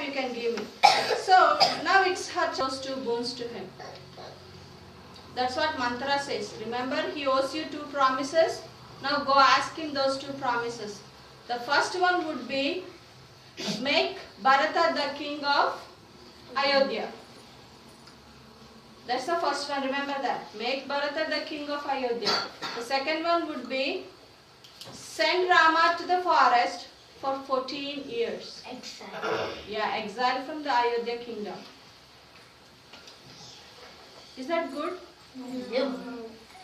you can give me. So now it's her those 2 boons to him. That's what mantra says. Remember, he owes you 2 promises. Now go ask him those 2 promises. The first one would be, make Bharata the king of Ayodhya. That's the first one, remember that. Make Bharata the king of Ayodhya. The second one would be, send Rama to the forest for 14 years. Exile. Yeah, exile from the Ayodhya kingdom. Is that good? No.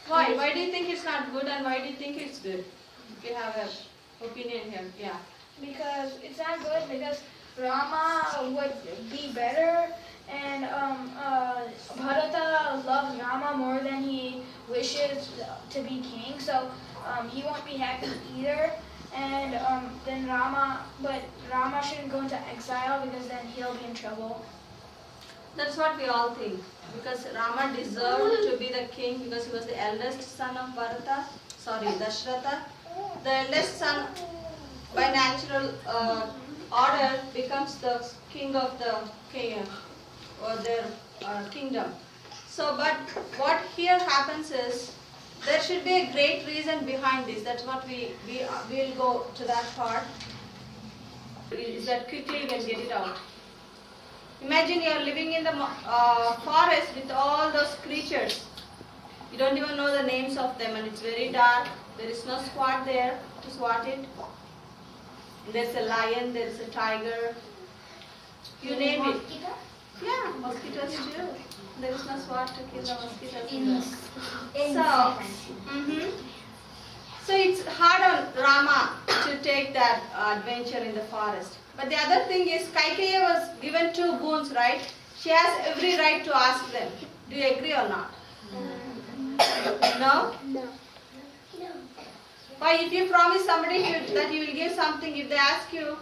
Why? Why do you think it's not good and why do you think it's good? If you have an opinion here. Yeah. Because it's not good because Rama would be better and Bharata loves Rama more than he wishes to be king, so he won't be happy either. And then Rama shouldn't go into exile because then he'll be in trouble. That's what we all think. Because Rama deserved to be the king because he was the eldest son of Dashratha. The eldest son by natural order becomes the king of the king or their kingdom. So, but what here happens is there should be a great reason behind this. That's what we will go to that part. Is that quickly we can get it out. Imagine you are living in the forest with all those creatures. You don't even know the names of them and it's very dark. There is no sword there to swat it. There's a lion, there's a tiger. You name it. Yeah, mosquitoes too. There is no sword to kill the mosquitoes. So it's hard on Rama to take that adventure in the forest. But the other thing is, Kaikeyi was given 2 boons, right? She has every right to ask them. Do you agree or not? No? No. Why, if you promise somebody that you will give something, if they ask you,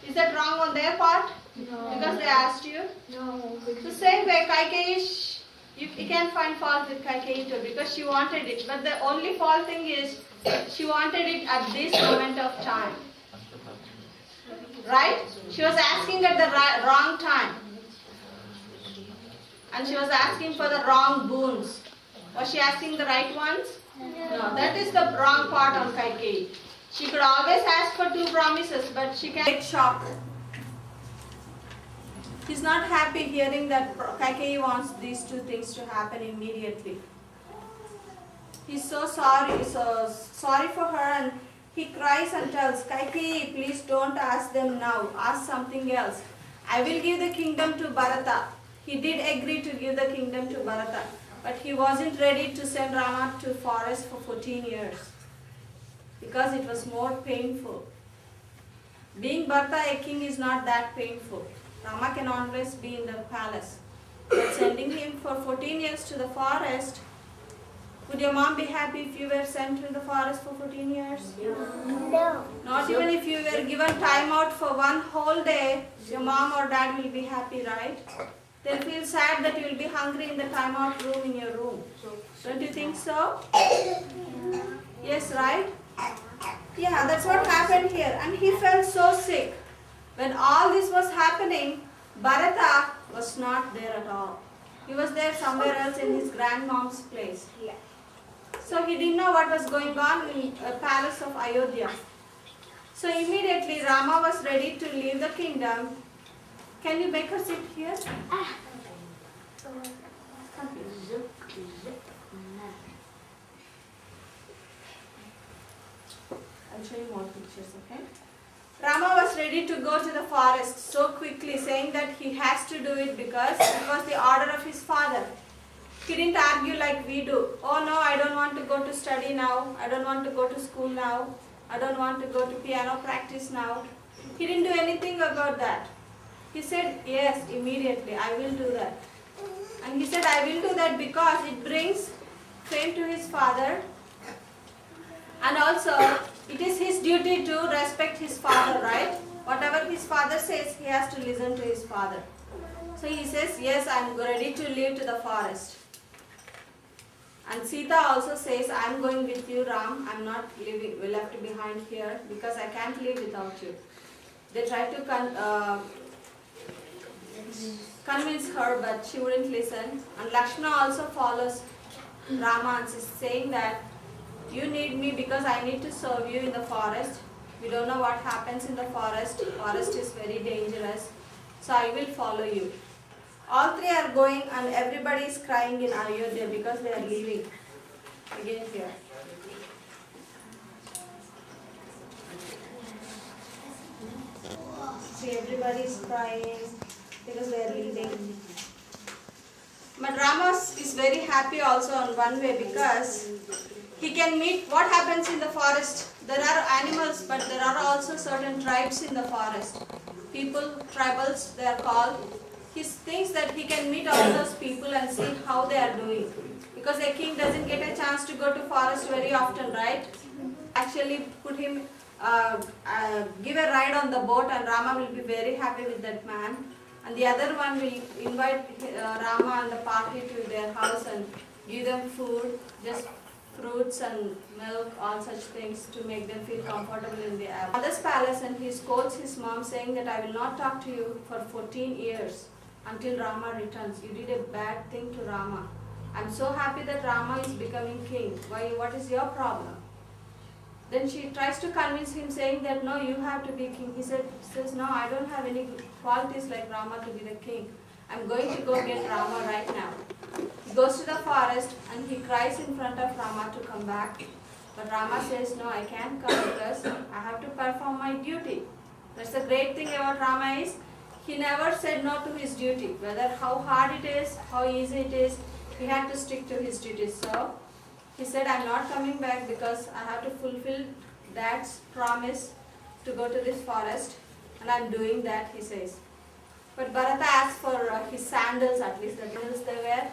is that wrong on their part? No. Because they asked you? No. The same way, Kaikeyi, you can't find fault with Kaikeyi too because she wanted it. But the only fault thing is, she wanted it at this moment of time. Right? She was asking at the wrong time. And she was asking for the wrong boons. Was she asking the right ones? No. That is the wrong part on Kaikeyi. She could always ask for 2 promises, but she can get shocked. He's not happy hearing that Kaikeyi wants these 2 things to happen immediately. He's so sorry for her, and he cries and tells, Kaikeyi, please don't ask them now. Ask something else. I will give the kingdom to Bharata. He did agree to give the kingdom to Bharata, but he wasn't ready to send Rama to forest for 14 years because it was more painful. Being Bharata a king is not that painful. Rama can always be in the palace. But sending him for 14 years to the forest, would your mom be happy if you were sent to the forest for 14 years? No. Not even if you were given time out for 1 whole day, your mom or dad will be happy, right? They'll feel sad that you will be hungry in the time out room in your room. Don't you think so? Yes, right? Yeah, that's what happened here. And he felt so sick. When all this was happening, Bharata was not there at all. He was there somewhere else in his grandmom's place. So he didn't know what was going on in the palace of Ayodhya. So immediately Rama was ready to leave the kingdom. Can you make her sit here? I'll show you more pictures, okay? Rama was ready to go to the forest so quickly, saying that he has to do it because it was the order of his father. He didn't argue like we do. Oh no, I don't want to go to study now. I don't want to go to school now. I don't want to go to piano practice now. He didn't do anything about that. He said, yes, immediately, I will do that. And he said, I will do that because it brings fame to his father. And also, it is his duty to respect his father, right? Whatever his father says, he has to listen to his father. So he says, yes, I am ready to leave to the forest. And Sita also says, I am going with you, Ram. I am not left behind here because I can't live without you. They try to convince her, but she wouldn't listen. And Lakshmana also follows Rama and is saying that you need me because I need to serve you in the forest. We don't know what happens in the forest. Forest is very dangerous. So I will follow you. All three are going and everybody is crying in Ayodhya because they are leaving. Again here. See, everybody is crying because they are leaving. But Rama is very happy also on one way because he can meet what happens in the forest. There are animals, but there are also certain tribes in the forest. People, tribals, they are called. He thinks that he can meet all those people and see how they are doing. Because a king doesn't get a chance to go to forest very often, right? Actually put him, give a ride on the boat and Rama will be very happy with that man. And the other one will invite Rama and the party to their house and give them food, just fruits and milk, all such things to make them feel comfortable in the father's palace. And he scolds his mom saying that I will not talk to you for 14 years until Rama returns. You did a bad thing to Rama. I'm so happy that Rama is becoming king. Why? What is your problem? Then she tries to convince him saying that no, you have to be king. He says no, I don't have any qualities like Rama to be the king. I'm going to go get Rama right now. He goes to the forest and he cries in front of Rama to come back. But Rama says no, I can't come because I have to perform my duty. That's the great thing about Rama is he never said no to his duty. Whether how hard it is, how easy it is, he had to stick to his duties. So he said, I'm not coming back because I have to fulfill Dad's promise to go to this forest, and I'm doing that, he says. But Bharata asked for his sandals, at least the sandals they wear.